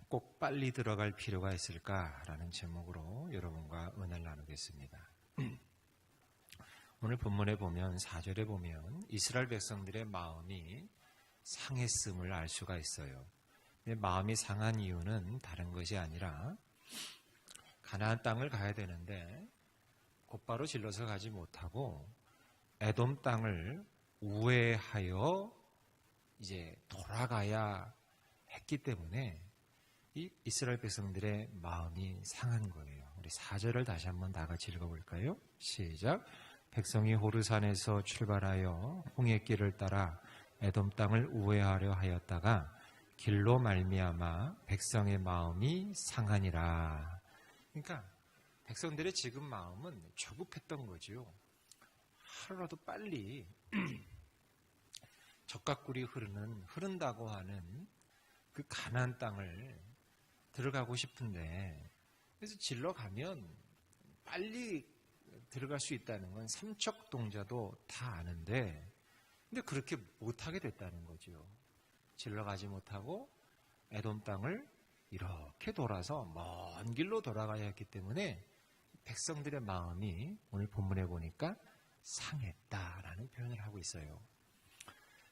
꼭 빨리 들어갈 필요가 있을까라는 제목으로 여러분과 은혜를 나누겠습니다. 오늘 본문에 보면 4절에 보면 이스라엘 백성들의 마음이 상했음을 알 수가 있어요. 마음이 상한 이유는 다른 것이 아니라 가나안 땅을 가야 되는데 곧바로 질러서 가지 못하고 에돔 땅을 우회하여 이제 돌아가야 했기 때문에 이 이스라엘 백성들의 마음이 상한 거예요. 우리 4절을 다시 한번 다 같이 읽어볼까요? 시작. 백성이 호르산에서 출발하여 홍해길을 따라 에돔 땅을 우회하려 하였다가 길로 말미암아 백성의 마음이 상하니라. 그러니까 백성들의 지금 마음은 조급했던 거죠. 하루라도 빨리 적각꿀이 흐른다고 하는 그 가나안 땅을 들어가고 싶은데, 그래서 질러 가면 빨리 들어갈 수 있다는 건 삼척동자도 다 아는데, 근데 그렇게 못하게 됐다는 거죠. 질러 가지 못하고 에돔 땅을 이렇게 돌아서 먼 길로 돌아가야 했기 때문에 백성들의 마음이 오늘 본문에 보니까 상했다라는 표현을 하고 있어요.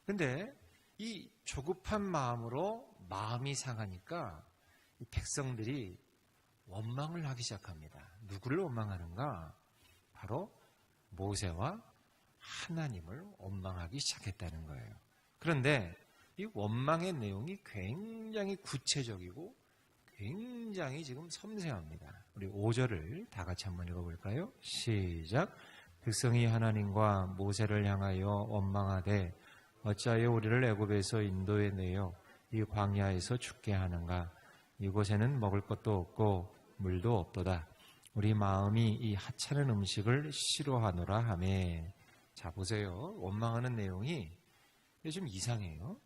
근데 이 조급한 마음으로 마음이 상하니까 이 백성들이 원망을 하기 시작합니다. 누구를 원망하는가? 바로 모세와 하나님을 원망하기 시작했다는 거예요. 그런데 이 원망의 내용이 굉장히 구체적이고 굉장히 지금 섬세합니다. 우리 5절을 다 같이 한번 읽어볼까요? 시작. 백성이 하나님과 모세를 향하여 원망하되 어찌하여 우리를 애굽에서 인도해 내어 이 광야에서 죽게 하는가? 이곳에는 먹을 것도 없고 물도 없도다. 우리 마음이 이 하찮은 음식을 싫어하노라 하매. 자, 보세요. 원망하는 내용이 좀 이상해요.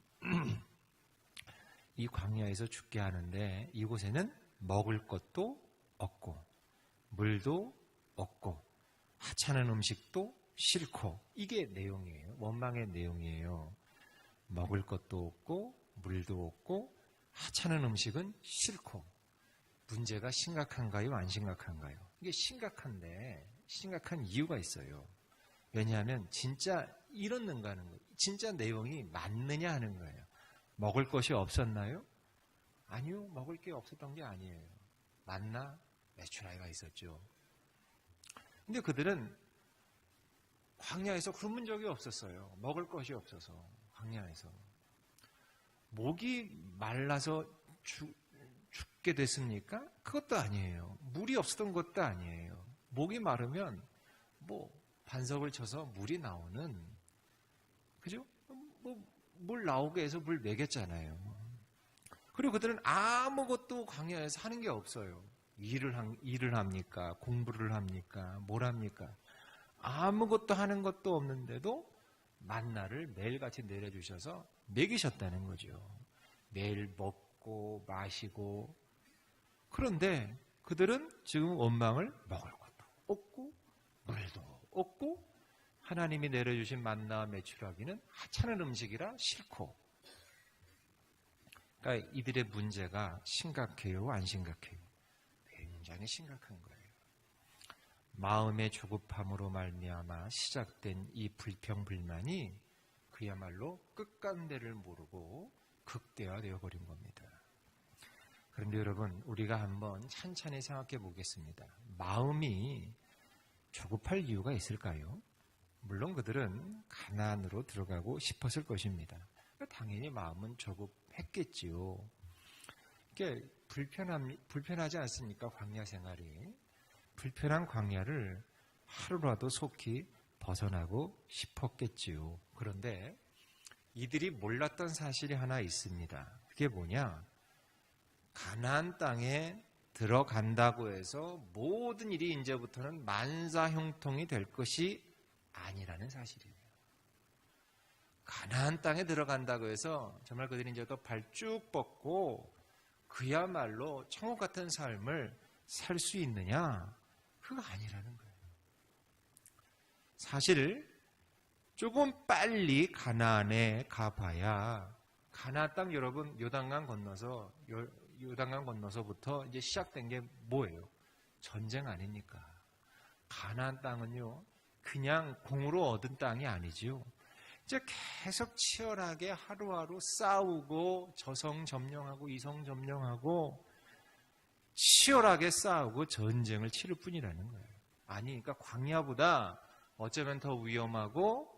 이 광야에서 죽게 하는데 이곳에는 먹을 것도 없고 물도 없고 하찮은 음식도 싫고, 이게 내용이에요. 원망의 내용이에요. 먹을 것도 없고 물도 없고 하찮은 음식은 싫고. 문제가 심각한가요? 안 심각한가요? 이게 심각한데 심각한 이유가 있어요. 왜냐하면 진짜 이렇는가 하는 거예요. 진짜 내용이 맞느냐 하는 거예요. 먹을 것이 없었나요? 아니요. 먹을 게 없었던 게 아니에요. 만나 메추라기가 있었죠. 근데 그들은 광야에서 굶은 적이 없었어요. 먹을 것이 없어서. 광야에서 목이 말라서 죽게 됐습니까? 그것도 아니에요. 물이 없었던 것도 아니에요. 목이 마르면 뭐 반석을 쳐서 물이 나오는, 그죠? 물 나오게 해서 물 먹였잖아요. 그리고 그들은 아무것도 광야에서 하는 게 없어요. 일을 합니까? 공부를 합니까? 뭘 합니까? 아무것도 하는 것도 없는데도 만나를 매일같이 내려주셔서 먹이셨다는 거죠. 매일 먹고 마시고. 그런데 그들은 지금 원망을 먹을 것도 없고 물도 없고 하나님이 내려주신 만나와 메추라기는 하찮은 음식이라 싫고. 그러니까 이들의 문제가 심각해요? 안 심각해요? 굉장히 심각한 거예요. 마음의 조급함으로 말미암아 시작된 이 불평불만이 그야말로 끝간대를 모르고 극대화되어 버린 겁니다. 그런데 여러분, 우리가 한번 찬찬히 생각해 보겠습니다. 마음이 조급할 이유가 있을까요? 물론 그들은 가나안으로 들어가고 싶었을 것입니다. 당연히 마음은 조급했겠지요. 이게 불편하지 않습니까? 광야 생활이. 불편한 광야를 하루라도 속히 벗어나고 싶었겠지요. 그런데 이들이 몰랐던 사실이 하나 있습니다. 그게 뭐냐? 가나안 땅에 들어간다고 해서 모든 일이 이제부터는 만사형통이 될 것이 아니라는 사실이에요. 가나안 땅에 들어간다고 해서 정말 그들이 이제 또 발 쭉 뻗고 그야말로 천국 같은 삶을 살 수 있느냐? 그거 아니라는 거예요. 사실 조금 빨리 가나안에 가봐야, 가나안 땅 여러분 요단강 건너서 요단강 건너서부터 이제 시작된 게 뭐예요? 전쟁 아닙니까? 가나안 땅은요, 그냥 공으로 얻은 땅이 아니지요. 이제 계속 치열하게 하루하루 싸우고 저성 점령하고 이성 점령하고 치열하게 싸우고 전쟁을 치를 뿐이라는 거예요. 아니, 그러니까 광야보다 어쩌면 더 위험하고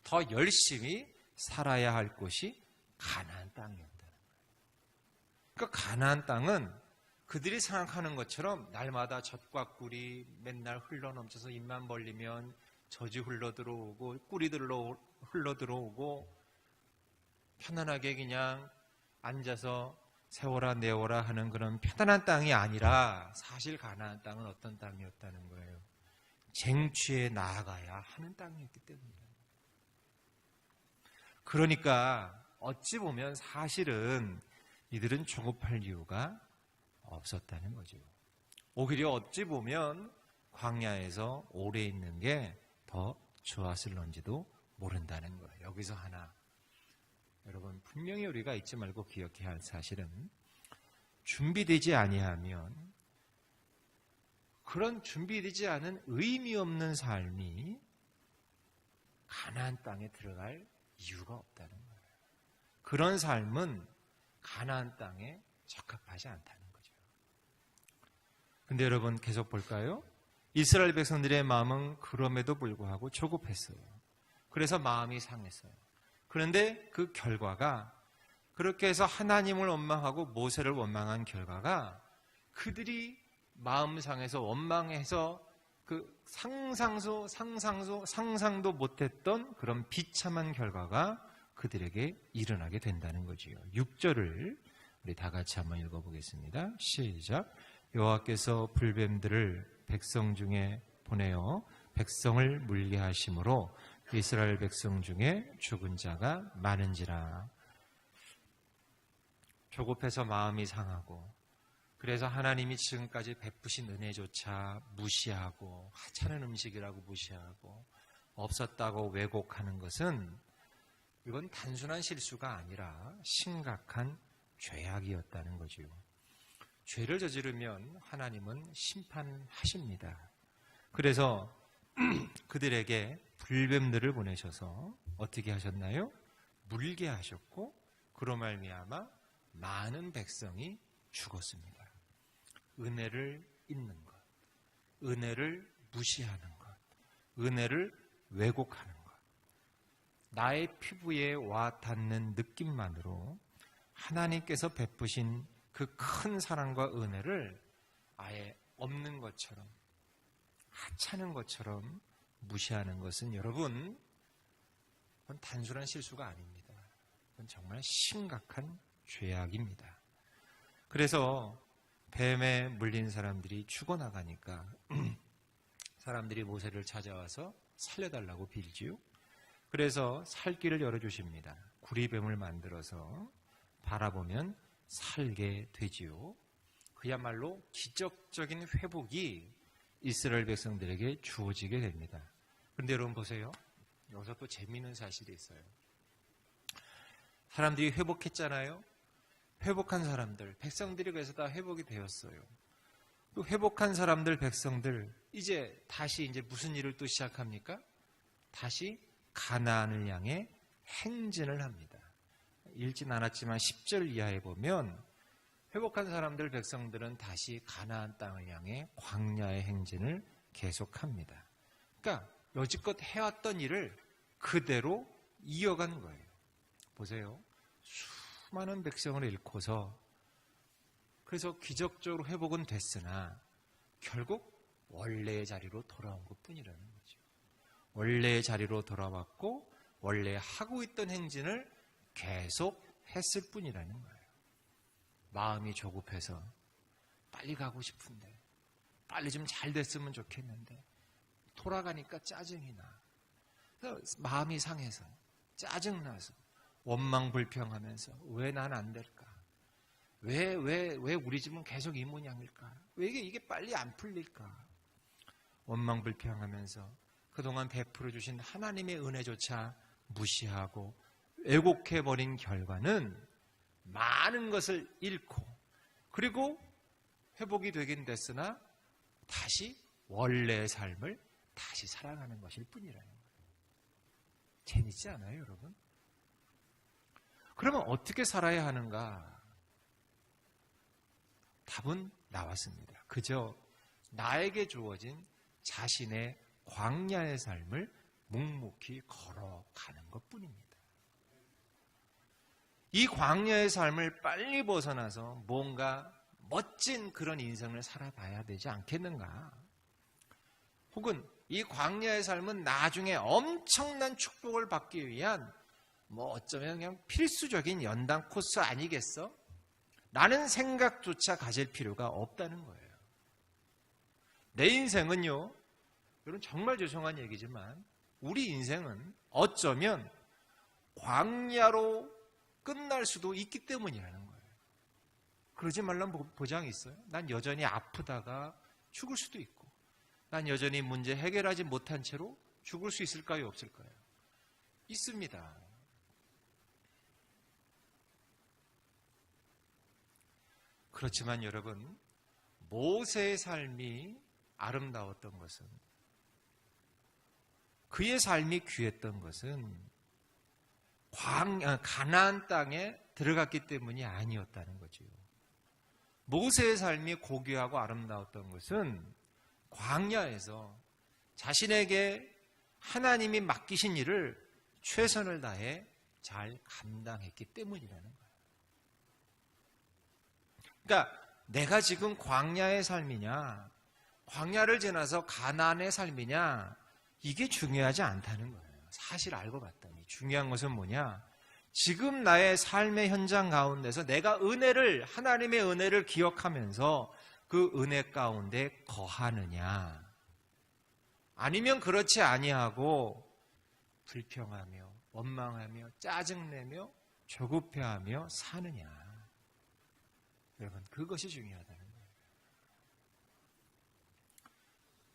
더 열심히 살아야 할 곳이 가나안 땅이었다는 거예요. 그러니까 가나안 땅은 그들이 생각하는 것처럼 날마다 젖과 꿀이 맨날 흘러넘쳐서 입만 벌리면 젖이 흘러들어오고 꿀이 흘러들어오고 편안하게 그냥 앉아서 세워라 내워라 하는 그런 편안한 땅이 아니라 사실 가나안 땅은 어떤 땅이었다는 거예요. 쟁취해 나아가야 하는 땅이었기 때문이에요. 그러니까 어찌 보면 사실은 이들은 조급할 이유가 없었다는 거죠. 오히려 어찌 보면 광야에서 오래 있는 게 더 좋았을런지도 모른다는 거예요. 여기서 하나, 여러분 분명히 우리가 잊지 말고 기억해야 할 사실은 준비되지 아니하면 그런 준비되지 않은 의미 없는 삶이 가나안 땅에 들어갈 이유가 없다는 거예요. 그런 삶은 가나안 땅에 적합하지 않다는 거죠. 근데 여러분 계속 볼까요? 이스라엘 백성들의 마음은 그럼에도 불구하고 조급했어요. 그래서 마음이 상했어요. 그런데 그 결과가 그렇게 해서 하나님을 원망하고 모세를 원망한 결과가 그들이 마음 상해서 원망해서 그 상상도 못했던 그런 비참한 결과가 그들에게 일어나게 된다는 거지요. 6절을 우리 다 같이 한번 읽어보겠습니다. 시작. 여호와께서 불뱀들을 백성 중에 보내어 백성을 물리하심으로 이스라엘 백성 중에 죽은 자가 많은지라. 조급해서 마음이 상하고 그래서 하나님이 지금까지 베푸신 은혜조차 무시하고 하찮은 음식이라고 무시하고 없었다고 왜곡하는 것은 이건 단순한 실수가 아니라 심각한 죄악이었다는 거지요. 죄를 저지르면 하나님은 심판하십니다. 그래서 그들에게 불뱀들을 보내셔서 어떻게 하셨나요? 물게 하셨고 그로 말미암아 많은 백성이 죽었습니다. 은혜를 잊는 것, 은혜를 무시하는 것, 은혜를 왜곡하는 것, 나의 피부에 와 닿는 느낌만으로 하나님께서 베푸신 그 큰 사랑과 은혜를 아예 없는 것처럼 하찮은 것처럼 무시하는 것은 여러분 그건 단순한 실수가 아닙니다. 그건 정말 심각한 죄악입니다. 그래서 뱀에 물린 사람들이 죽어나가니까 사람들이 모세를 찾아와서 살려달라고 빌지요. 그래서 살 길을 열어주십니다. 구리뱀을 만들어서 바라보면 살게 되지요. 그야말로 기적적인 회복이 이스라엘 백성들에게 주어지게 됩니다. 그런데 여러분 보세요. 여기서 또 재미있는 사실이 있어요. 사람들이 회복했잖아요. 회복한 사람들, 백성들이 그래서 다 회복이 되었어요. 또 회복한 사람들, 백성들 이제 다시 무슨 일을 또 시작합니까? 다시 가나안을 향해 행진을 합니다. 읽진 않았지만 10절 이하에 보면 회복한 사람들, 백성들은 다시 가나안 땅을 향해 광야의 행진을 계속합니다. 그러니까 여지껏 해왔던 일을 그대로 이어간 거예요. 보세요. 수많은 백성을 잃고서 그래서 기적적으로 회복은 됐으나 결국 원래의 자리로 돌아온 것뿐이라는 거죠. 원래의 자리로 돌아왔고 원래 하고 있던 행진을 계속 했을 뿐이라는 거예요. 마음이 조급해서 빨리 가고 싶은데 빨리 좀 잘 됐으면 좋겠는데 돌아가니까 짜증이 나. 그래서 마음이 상해서 짜증나서 원망불평하면서 왜 난 안 될까? 왜 우리 집은 계속 이 모양일까? 왜 이게 빨리 안 풀릴까? 원망불평하면서 그동안 베풀어 주신 하나님의 은혜조차 무시하고 왜곡해버린 결과는 많은 것을 잃고 그리고 회복이 되긴 됐으나 다시 원래의 삶을 다시 살아가는 것일 뿐이라는 거예요. 재밌지 않아요, 여러분? 그러면 어떻게 살아야 하는가? 답은 나왔습니다. 그저 나에게 주어진 자신의 광야의 삶을 묵묵히 걸어가는 것뿐입니다. 이 광야의 삶을 빨리 벗어나서 뭔가 멋진 그런 인생을 살아봐야 되지 않겠는가? 혹은 이 광야의 삶은 나중에 엄청난 축복을 받기 위한 어쩌면 그냥 필수적인 연당 코스 아니겠어? 라는 생각조차 가질 필요가 없다는 거예요. 내 인생은요, 여러분 정말 죄송한 얘기지만 우리 인생은 어쩌면 광야로 끝날 수도 있기 때문이라는 거예요. 그러지 말라는 보장이 있어요? 난 여전히 아프다가 죽을 수도 있고, 난 여전히 문제 해결하지 못한 채로 죽을 수 있을까요, 없을까요? 있습니다. 그렇지만 여러분, 모세의 삶이 아름다웠던 것은, 그의 삶이 귀했던 것은 가나안 땅에 들어갔기 때문이 아니었다는 거죠. 모세의 삶이 고귀하고 아름다웠던 것은 광야에서 자신에게 하나님이 맡기신 일을 최선을 다해 잘 감당했기 때문이라는 거예요. 그러니까 내가 지금 광야의 삶이냐, 광야를 지나서 가나안의 삶이냐, 이게 중요하지 않다는 거예요. 사실 알고 봤더니 중요한 것은 뭐냐? 지금 나의 삶의 현장 가운데서 내가 하나님의 은혜를 기억하면서 그 은혜 가운데 거하느냐, 아니면 그렇지 아니하고 불평하며 원망하며 짜증내며 조급해하며 사느냐. 여러분, 그것이 중요하다는 거예요.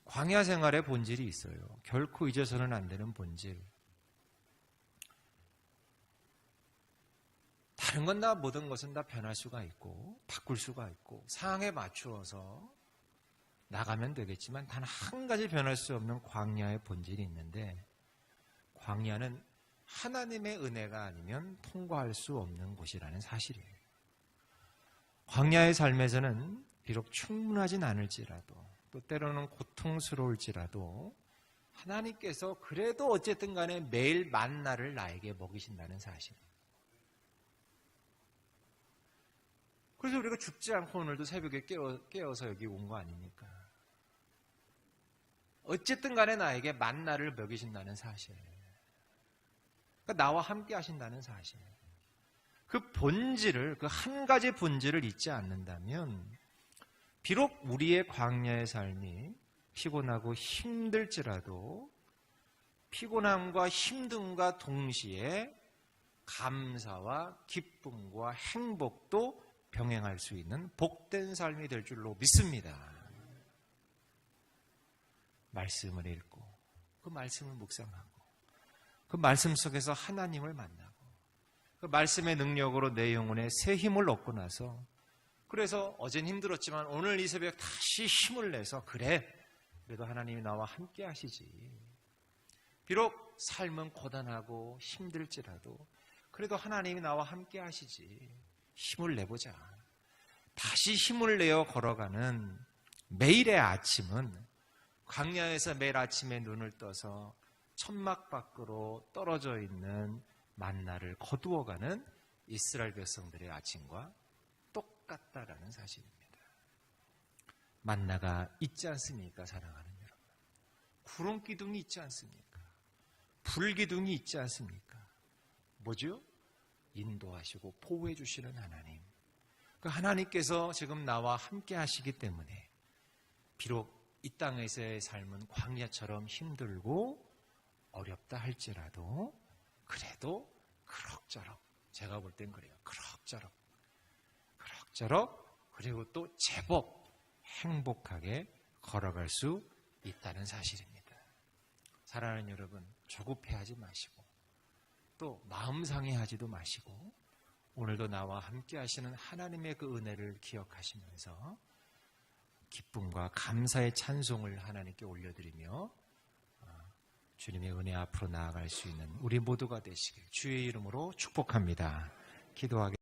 광야 생활의 본질이 있어요. 결코 잊어서는 안 되는 본질. 다른 건 다, 모든 것은 다 변할 수가 있고 바꿀 수가 있고 상황에 맞추어서 나가면 되겠지만 단 한 가지 변할 수 없는 광야의 본질이 있는데, 광야는 하나님의 은혜가 아니면 통과할 수 없는 곳이라는 사실이에요. 광야의 삶에서는 비록 충분하진 않을지라도, 또 때로는 고통스러울지라도 하나님께서 그래도 어쨌든 간에 매일 만나를 나에게 먹이신다는 사실. 그래서 우리가 죽지 않고 오늘도 새벽에 깨어서 여기 온 거 아닙니까? 어쨌든 간에 나에게 만나를 먹이신다는 사실. 그러니까 나와 함께 하신다는 사실. 그 본질을, 그 한 가지 본질을 잊지 않는다면 비록 우리의 광야의 삶이 피곤하고 힘들지라도 피곤함과 힘듦과 동시에 감사와 기쁨과 행복도 병행할 수 있는 복된 삶이 될 줄로 믿습니다. 말씀을 읽고 그 말씀을 묵상하고 그 말씀 속에서 하나님을 만나고 그 말씀의 능력으로 내 영혼에 새 힘을 얻고 나서, 그래서 어젠 힘들었지만 오늘 이 새벽 다시 힘을 내서 그래도 하나님이 나와 함께 하시지. 비록 삶은 고단하고 힘들지라도 그래도 하나님이 나와 함께 하시지. 힘을 내보자. 다시 힘을 내어 걸어가는 매일의 아침은, 광야에서 매일 아침에 눈을 떠서 천막 밖으로 떨어져 있는 만나를 거두어가는 이스라엘 백성들의 아침과 똑같다라는 사실입니다. 만나가 있지 않습니까, 사랑하는 여러분? 구름 기둥이 있지 않습니까? 불 기둥이 있지 않습니까? 뭐죠? 인도하시고 보호해 주시는 하나님. 그 하나님께서 지금 나와 함께 하시기 때문에 비록 이 땅에서의 삶은 광야처럼 힘들고 어렵다 할지라도 그래도 그럭저럭, 제가 볼 땐 그래요. 그럭저럭 그리고 또 제법 행복하게 걸어갈 수 있다는 사실입니다. 사랑하는 여러분, 조급해하지 마시고 또 마음 상해하지도 마시고 오늘도 나와 함께 하시는 하나님의 그 은혜를 기억하시면서 기쁨과 감사의 찬송을 하나님께 올려드리며 주님의 은혜 앞으로 나아갈 수 있는 우리 모두가 되시길 주의 이름으로 축복합니다. 기도하겠습니다.